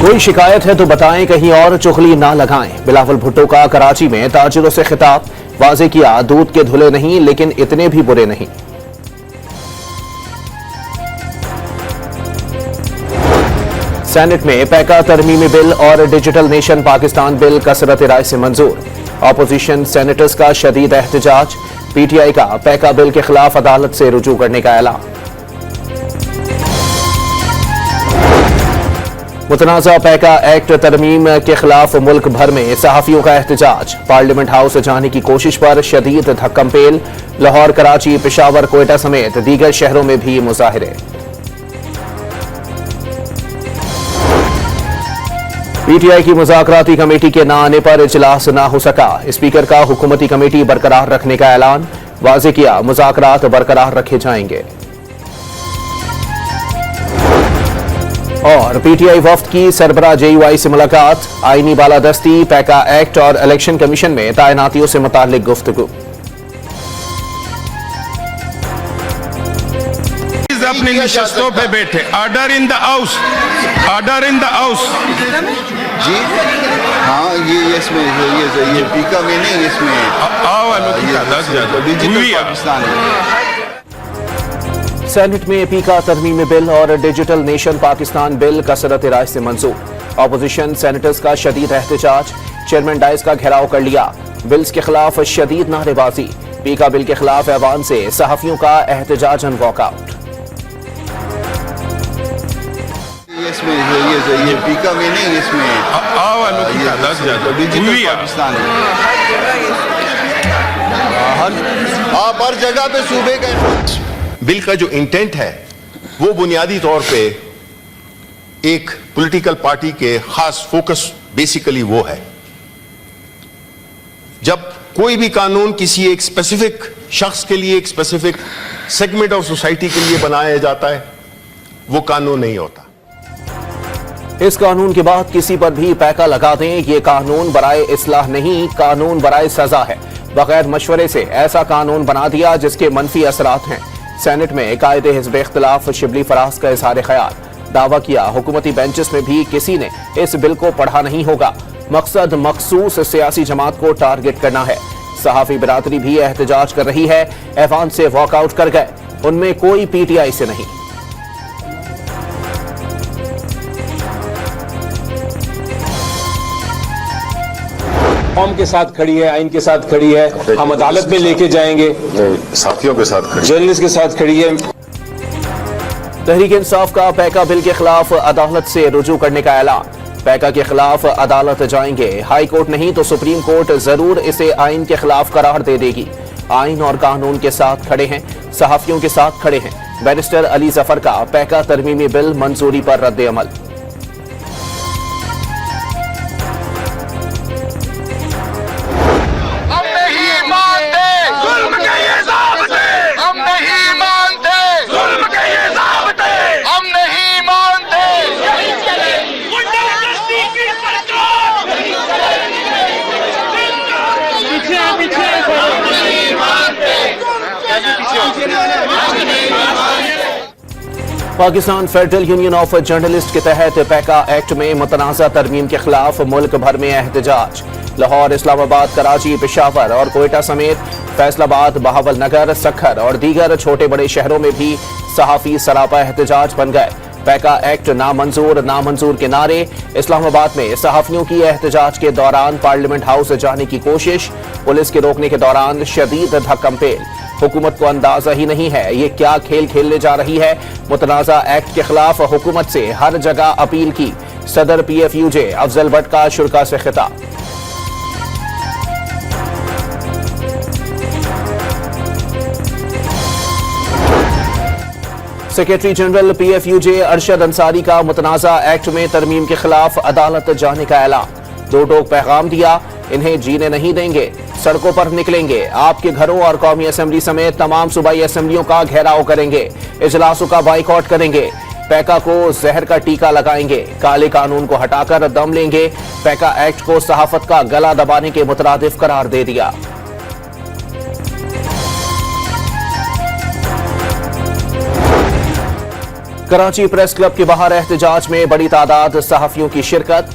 कोई शिकायत है तो बताएं, कहीं और चुगली ना लगाएं। बिलावल भुट्टो का कराची में ताजिरों से खिताब, वाजे किया दूध के धुले नहीं लेकिन इतने भी बुरे नहीं। सेनेट में पैका तरमीमी बिल और डिजिटल नेशन पाकिस्तान बिल कसरत राय से मंजूर। ऑपोजिशन सेनेटर्स का शदीद एहतजाज, पीटीआई का पैका बिल के खिलाफ अदालत से रुजू करने का ऐलान। मुतनाज़ा पैका एक्ट तरमीम के खिलाफ मुल्क भर में सहाफियों का एहतजाज, पार्लियामेंट हाउस जाने की कोशिश पर शदीद धक्कमपेल। लाहौर, कराची, पेशावर, कोयटा समेत दीगर शहरों में भी मुजाहिरे। पीटीआई की मुज़ाकराती कमेटी के न आने पर इजलास न हो सका। स्पीकर का हुकूमती कमेटी बरकरार रखने का ऐलान, वाज़े किया मुज़ाकरात बरकरार रखे जाएंगे। और पीटीआई वफ्द की सरबराह जेयूआई से मुलाकात, आईनी बालादस्ती, पैका एक्ट और इलेक्शन कमीशन में तैनातियों से मुताल्लिक गुफ्तगू। अपनी नशस्तों पे बैठे। Order in the house, order in the house. जी हाँ, ये इसमें ये पीका में नहीं, इसमें डिजिटल पाकिस्तान है। सेनेट में पीका तरमीमी बिल और डिजिटल नेशन पाकिस्तान बिल कसरत राय से मंजूर। ऑपोजिशन सेनेटर्स का शदीद एहतजाज, चेयरमैन डाइस का घेराव कर लिया। बिल्स के खिलाफ शदीद नारेबाजी, पीका बिल के खिलाफ ऐवान से सहाफियों का एहतजाजन वॉकआउट। इसमें ये पीका में नहीं, इसमें डिजिटल पाकिस्तान है। आप हर जगह पे सूबे का बिल का जो इंटेंट है वो बुनियादी तौर पे एक पॉलिटिकल पार्टी के खास फोकस बेसिकली वो है। जब कोई भी कानून किसी एक स्पेसिफिक शख्स के लिए, एक स्पेसिफिक सेगमेंट ऑफ सोसाइटी के लिए बनाया जाता है, वो कानून नहीं होता। इस कानून के बाद किसी पर भी पैका लगा दें, ये कानून बराए इस्लाह नहीं, कानून बराए सजा है। बगैर मशवरे से ऐसा कानून बना दिया जिसके मनफी असरात हैं। सेनेट में कायदे हिज़्ब इख्तिलाफ शिबली फराज का इज़हार ख्याल, दावा किया हुकूमती बेंचेस में भी किसी ने इस बिल को पढ़ा नहीं होगा। मकसद मखसूस सियासी जमात को टारगेट करना है। सहाफी बिरादरी भी एहतजाज कर रही है, ऐवान से वॉकआउट कर गए, उनमें कोई पीटीआई से नहीं। कौम के साथ खड़ी है, आइन के साथ खड़ी है, हम अदालत में लेके जाएंगे, साथियों के साथ खड़ी, जर्नलिस्ट के साथ खड़ी है। तहरीक इंसाफ का पैका बिल के खिलाफ अदालत से रुजू करने का ऐलान, पैका के खिलाफ अदालत जाएंगे। हाई कोर्ट नहीं तो सुप्रीम कोर्ट जरूर इसे आइन के खिलाफ करार दे देगी। आइन और कानून के साथ खड़े हैं, सहाफियों के साथ खड़े हैं। बैरिस्टर अली जफर का पैका तरमीमी बिल मंजूरी पर रद्द अमल। Pakistan federal union of journalist के तहत पैका एक्ट में मुतनाज़ा तरमीम के खिलाफ मुल्क भर में एहतजाज। लाहौर, इस्लामाबाद, कराची, पेशावर और कोयटा समेत फैसलाबाद, बहावलनगर, सखर और दीगर छोटे बड़े शहरों में भी सहाफी सरापा एहतजाज बन गए। पैका एक्ट नामंजूर, नामंजूर के नारे। इस्लामाबाद में सहाफियों की एहतजाज के दौरान पार्लियामेंट हाउस जाने की कोशिश, पुलिस के रोकने के दौरान शदीद धक्कमपेल। हुकूमत को अंदाजा ही नहीं है ये क्या खेल खेलने जा रही है। मुतनाज़ा एक्ट के खिलाफ हुकूमत से हर जगह अपील की। सदर PFUJ अफजल भट्ट का शुरा से खिताब। Secretary general PFUJ Arshad Ansari का मुतनाज़ा एक्ट में तरमीम के खिलाफ अदालत जाने का ऐलान। दो टोक पैगाम दिया, इन्हें जीने नहीं देंगे, सड़कों पर निकलेंगे, आपके घरों और कौमी असेंबली समेत तमाम सूबाई असेंबलियों का घेराव करेंगे, इजलासों का बाइकआउट करेंगे, पैका को जहर का टीका लगाएंगे, काले कानून को हटाकर दम लेंगे। पैका एक्ट को सहाफत का गला दबाने के मुतरादिफ करार दे दिया। कराची प्रेस क्लब के बाहर एहतजाज में बड़ी तादाद सहाफियों की शिरकत।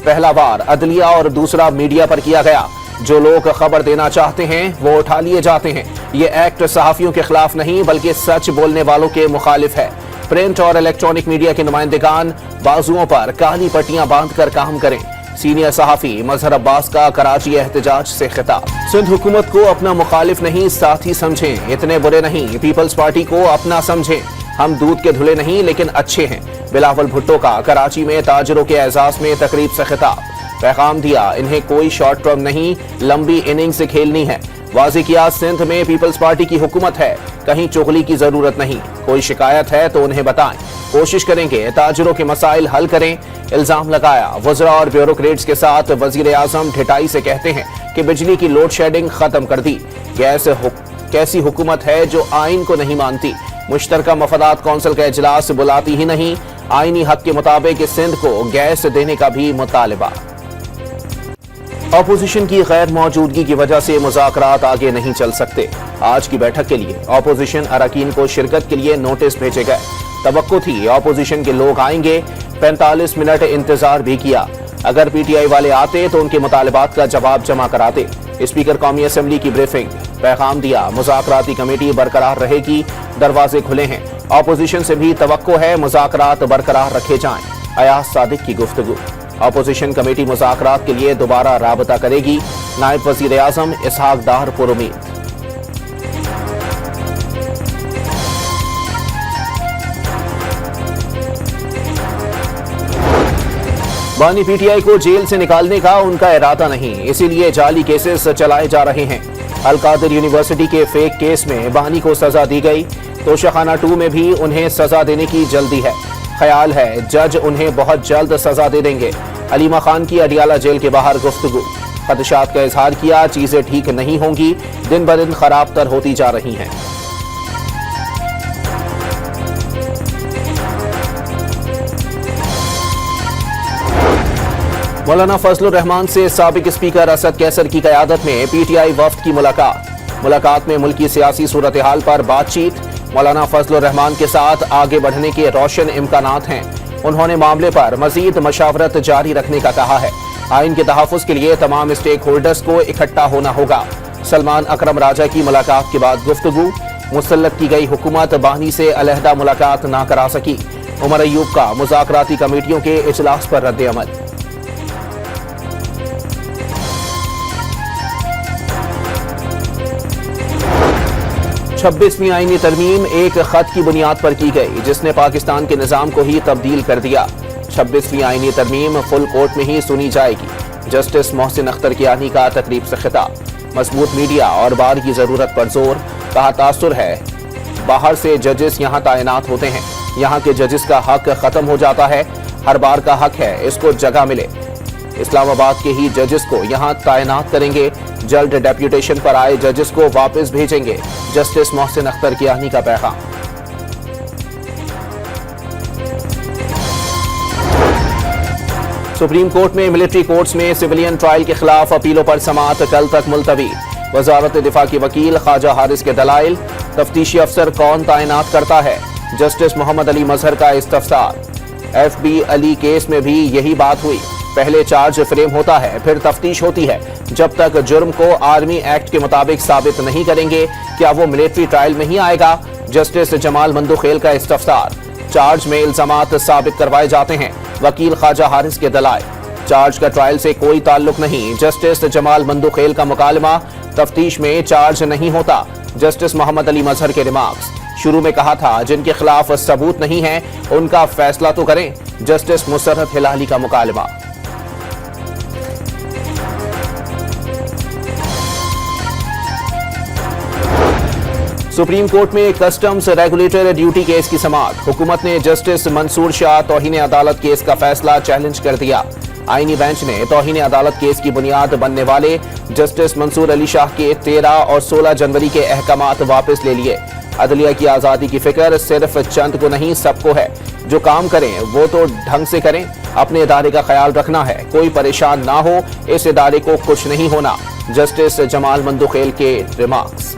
पहला वार अदलिया और दूसरा मीडिया पर किया गया। जो लोग खबर देना चाहते हैं वो उठा लिए जाते हैं। ये एक्ट सहाफियों के खिलाफ नहीं बल्कि सच बोलने वालों के मुखालिफ है। प्रिंट और इलेक्ट्रॉनिक मीडिया के नुमाइंदेगान बाजुओं पर काली पट्टियां बांधकर काम करें। सीनियर सहाफी मजहर अब्बास का कराची एहतजाज से खिताब। सिंध हुकूमत को अपना मुखालिफ नहीं साथी समझें, इतने बुरे नहीं। पीपल्स पार्टी को अपना समझें, हम दूध के धुले नहीं लेकिन अच्छे हैं। बिलावल भुट्टो का कराची में ताजरों के एजाज में तकरीब से खिताब। पैगाम दिया इन्हें कोई शॉर्ट टर्म नहीं लंबी इनिंग्स से खेलनी है। वाज़े किया सिंध में पीपल्स पार्टी की हुकूमत है, कहीं चुगली की जरूरत नहीं। कोई शिकायत है तो उन्हें बताएं, कोशिश करेंगे ताजरों के मसाइल हल करें। इल्जाम लगाया वज़रा और ब्यूरोक्रेट्स के साथ वजीर आजम ढिठाई से कहते हैं कि बिजली की लोड शेडिंग खत्म कर दी। कैसी हुकूमत है जो आइन को नहीं मानती। मुश्तरका मफादात कौंसिल का इजलास बुलाती ही नहीं। आईनी हक के मुताबिक सिंध को गैस देने का भी मुतालबा। अपोजिशन की गैर मौजूदगी की वजह से मुज़ाकरात आगे नहीं चल सकते। आज की बैठक के लिए अपोजिशन अरकान को शिरकत के लिए नोटिस भेजे गए। तवक्को थी अपोजिशन के लोग आएंगे। 45 मिनट इंतजार भी किया। अगर पीटीआई वाले आते तो उनके मुतालबात का जवाब जमा कराते। स्पीकर कौमी असम्बली की ब्रीफिंग। पैगाम दिया मुज़ाकराती कमेटी बरकरार रहेगी, दरवाजे खुले हैं। अपोजिशन से भी तवक्को है मुज़ाकरात बरकरार रखे जाएं। अयाज सादिक की गुफ्तगू। अपोजिशन कमेटी मुज़ाकरात के लिए दोबारा राबता करेगी। नायब वज़ीर आज़म इसहाक डार पुरुमीद। बानी पीटीआई को जेल से निकालने का उनका इरादा नहीं, इसीलिए जाली केसेस चलाए जा रहे हैं। अलकादिर यूनिवर्सिटी के फेक केस में बानी को सजा दी गई। तोशाखाना 2 में भी उन्हें सजा देने की जल्दी है। ख्याल है जज उन्हें बहुत जल्द सजा दे देंगे। अलीमा खान की अडियाला जेल के बाहर गुफ्तगू। खदशात का इजहार किया चीजें ठीक नहीं होंगी, दिन ब दिन खराब तर होती जा रही हैं। मौलाना फजलुर रहमान से साबिक स्पीकर असद कैसर की क़यादत में पीटीआई वफ्द की मुलाकात में मुल्की सियासी सूरत हाल पर बातचीत। मौलाना फजलुर रहमान के साथ आगे बढ़ने के रोशन इम्कानात हैं। उन्होंने मामले पर मजीद मशावरत जारी रखने का कहा है। आइन के तहफ़्फ़ुज़ के लिए तमाम स्टेक होल्डर्स को इकट्ठा होना होगा। सलमान अकरम राजा की मुलाकात के बाद गुफ्तगू। मुसल्लत की गई हुकूमत बानी से अलहदा मुलाकात ना करा सकी। उमर अयूब का मुज़ाकराती कमेटियों के इजलास पर रद्द अमल। 26वीं आईनी तरमीम एक खत की बुनियाद पर की गई जिसने पाकिस्तान के निज़ाम को ही तब्दील कर दिया। 26वीं आईनी तरमीम फुल कोर्ट में ही सुनी जाएगी। जस्टिस मोहसिन अख्तर कियानी का तकरीब से खिताब। मजबूत मीडिया और बार की जरूरत पर जोर। कहा तासुर है बाहर से जजेस यहाँ तैनात होते हैं, यहाँ के जजेस का हक खत्म हो जाता है। हर बार का हक है इसको जगह मिले। इस्लामाबाद के ही जजेस को यहाँ तैनात करेंगे। जल्द डेप्यूटेशन पर आए जजेस को वापस भेजेंगे। जस्टिस मोहसिन अख्तर कियानी का पैगाम। सुप्रीम कोर्ट में मिलिट्री कोर्ट्स में सिविलियन ट्रायल के खिलाफ अपीलों पर समाअत कल तक मुलतवी। वजारत दिफा की वकील ख्वाजा हारिस के दलाइल। तफ्तीशी अफसर कौन तैनात करता है, जस्टिस मोहम्मद अली मजहर का इस्तफसार। FB अली केस में भी यही बात हुई। पहले चार्ज फ्रेम होता है फिर तफ्तीश होती है। जब तक जुर्म को आर्मी एक्ट के मुताबिक साबित नहीं करेंगे क्या वो मिलिट्री ट्रायल में ही आएगा। जस्टिस जमाल मंदुखेल का इस्तफसार। चार्ज में इल्जामात साबित करवाए जाते हैं। वकील ख्वाजा हारिस के दलाइल। चार्ज का ट्रायल से कोई ताल्लुक नहीं। जस्टिस जमाल मंदुखेल का मुकालमा। तफ्तीश में चार्ज नहीं होता। जस्टिस मोहम्मद अली मजहर के रिमार्क्स। शुरू में कहा था जिनके खिलाफ सबूत नहीं है उनका फैसला तो करें। जस्टिस मुसर्रत हिलाली का मुकालमा। सुप्रीम कोर्ट में कस्टम्स रेगुलेटर ड्यूटी केस की समाअत। हुकूमत ने जस्टिस मंसूर शाह तौहीन अदालत केस का फैसला चैलेंज कर दिया। आईनी बेंच ने तौहीन अदालत केस की बुनियाद बनने वाले जस्टिस मंसूर अली शाह के 13 और 16 जनवरी के अहकामात वापस ले लिए। अदलिया की आज़ादी की फिक्र सिर्फ चंद को नहीं सबको है। जो काम करें वो तो ढंग से करें। अपने इदारे का ख्याल रखना है, कोई परेशान ना हो। इस इदारे को कुछ नहीं होना। जस्टिस जमाल मंदुखेल के रिमार्क्स।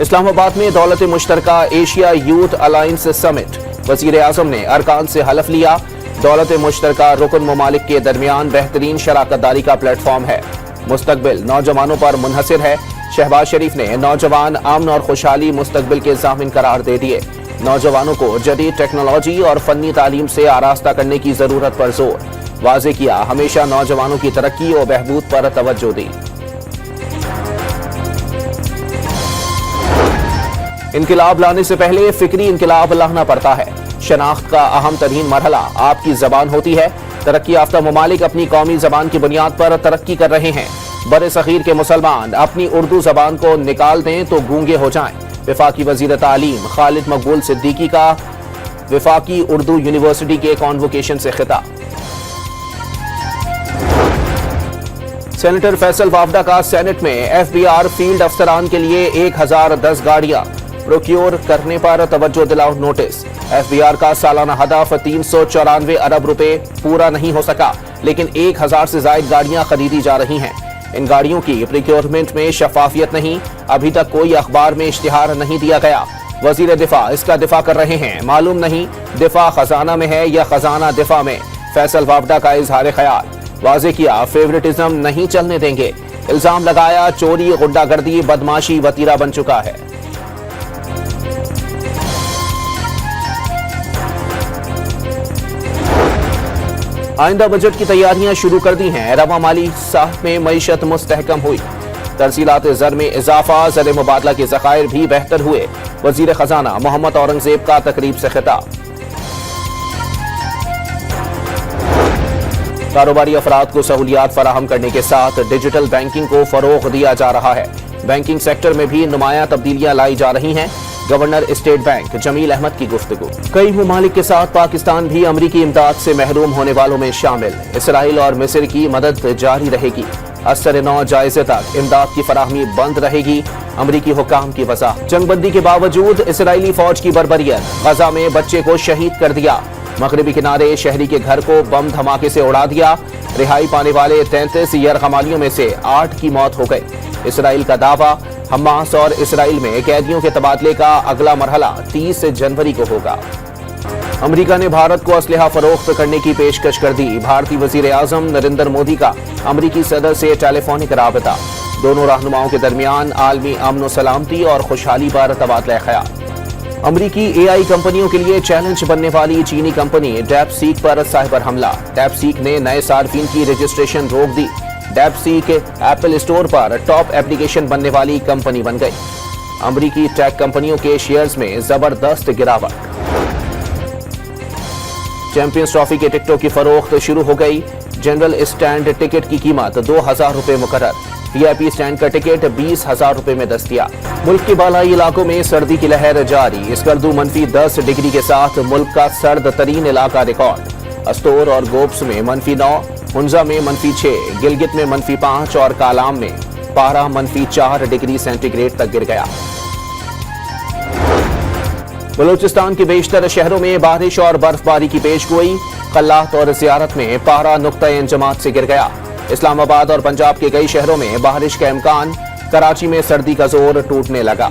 اسلام آباد میں دولت مشترکہ ایشیا یوتھ الائنس سمٹ، وزیر اعظم نے ارکان سے حلف لیا۔ دولت مشترکہ رکن ممالک کے درمیان بہترین شراکت داری کا پلیٹ فارم ہے، مستقبل نوجوانوں پر منحصر ہے۔ شہباز شریف نے نوجوان امن اور خوشحالی مستقبل کے ضامن قرار دے دیے۔ نوجوانوں کو جدید ٹیکنالوجی اور فنی تعلیم سے آراستہ کرنے کی ضرورت پر زور، واضح کیا ہمیشہ نوجوانوں کی ترقی و بہبود پر توجہ دی۔ انقلاب لانے سے پہلے فکری انقلاب لانا پڑتا ہے۔ شناخت کا اہم ترین مرحلہ آپ کی زبان ہوتی ہے۔ ترقی یافتہ ممالک اپنی قومی زبان کی بنیاد پر ترقی کر رہے ہیں۔ بر صغیر کے مسلمان اپنی اردو زبان کو نکال دیں تو گونگے ہو جائیں۔ وفاقی وزیر تعلیم خالد مقبول صدیقی کا وفاقی اردو یونیورسٹی کے کانووکیشن سے خطاب۔ سینیٹر فیصل وافدہ کا سینٹ میں ایف بی آر فیلڈ افسران کے لیے 1010 گاڑیاں پروکیور کرنے پر توجہ دلاؤ نوٹس۔ ایف بی آر کا سالانہ ہدف 394 ارب روپے پورا نہیں ہو سکا، لیکن 1000 سے زائد گاڑیاں خریدی جا رہی ہیں۔ ان گاڑیوں کی پروکیورمنٹ میں شفافیت نہیں، ابھی تک کوئی اخبار میں اشتہار نہیں دیا گیا۔ وزیر دفاع اس کا دفاع کر رہے ہیں، معلوم نہیں دفاع خزانہ میں ہے یا خزانہ دفاع میں۔ فیصل وافدہ کا اظہار خیال، واضح کیا فیورٹزم نہیں چلنے دیں گے۔ الزام لگایا چوری، غنڈہ گردی، بدماشی وتیرہ بن چکا ہے۔ آئندہ بجٹ کی تیاریاں شروع کر دی ہیں۔ رواں مالی سال میں معیشت مستحکم ہوئی، ترسیلات زر میں اضافہ، زر مبادلہ کے ذخائر بھی بہتر ہوئے۔ وزیر خزانہ محمد اورنگزیب کا تقریب سے خطاب۔ کاروباری افراد کو سہولیات فراہم کرنے کے ساتھ ڈیجیٹل بینکنگ کو فروغ دیا جا رہا ہے۔ بینکنگ سیکٹر میں بھی نمایاں تبدیلیاں لائی جا رہی ہیں۔ گورنر اسٹیٹ بینک جمیل احمد کی گفتگو۔ کئی ممالک کے ساتھ پاکستان بھی امریکی امداد سے محروم ہونے والوں میں شامل۔ اسرائیل اور مصر کی مدد جاری رہے گی۔ اثر نو جائزے تک امداد کی فراہمی بند رہے گی، امریکی حکام کی وضاحت۔ جنگ بندی کے باوجود اسرائیلی فوج کی بربریت، غزہ میں بچے کو شہید کر دیا۔ مغربی کنارے شہری کے گھر کو بم دھماکے سے اڑا دیا۔ رہائی پانے والے 33 یرغمالیوں میں سے 8 کی موت ہو گئی۔ اسرائیل کا دعویٰ، حماس اور اسرائیل میں قیدیوں کے تبادلے کا اگلا مرحلہ 30 جنوری کو ہوگا۔ امریکہ نے بھارت کو اسلحہ فروخت کرنے کی پیشکش کر دی۔ بھارتی وزیر اعظم نریندر مودی کا امریکی صدر سے ٹیلی فونک رابطہ۔ دونوں رہنماؤں کے درمیان عالمی امن و سلامتی اور خوشحالی پر تبادلہ خیال۔ امریکی اے آئی کمپنیوں کے لیے چیلنج بننے والی چینی کمپنی ڈیپ سیک پر سائبر حملہ۔ ڈیپ سیک نے نئے صارفین کی رجسٹریشن روک دی۔ ڈیپ سیک ایپل اسٹور پر ٹاپ ایپلیکیشن بننے والی کمپنی بن گئی۔ امریکی ٹیک کمپنیوں کے شیئرز میں زبردست گراوٹ۔ چیمپئنز ٹرافی کے ٹکٹوں کی فروخت شروع ہو گئی۔ جنرل اسٹینڈ ٹکٹ کی قیمت 2000 روپے مقرر۔ وی آئی پی اسٹینڈ کا ٹکٹ 20,000 روپے میں دستیاب۔ ملک کے بالائی علاقوں میں سردی کی لہر جاری۔ اسکردو -10 ڈگری کے ساتھ ملک کا سرد ترین علاقہ ریکارڈ۔ استور اور گوبس میں -9، ہنزا میں -6، گلگت میں -5 اور کالام میں پارہ -4 ڈگری سینٹی گریڈ تک گر گیا۔ بلوچستان کے بیشتر شہروں میں بارش اور برف باری کی پیش گوئی۔ قلات اور زیارت میں پارہ نقطہ انجماد سے گر گیا۔ اسلام آباد اور پنجاب کے کئی شہروں میں بارش کا امکان۔ کراچی میں سردی کا زور ٹوٹنے لگا۔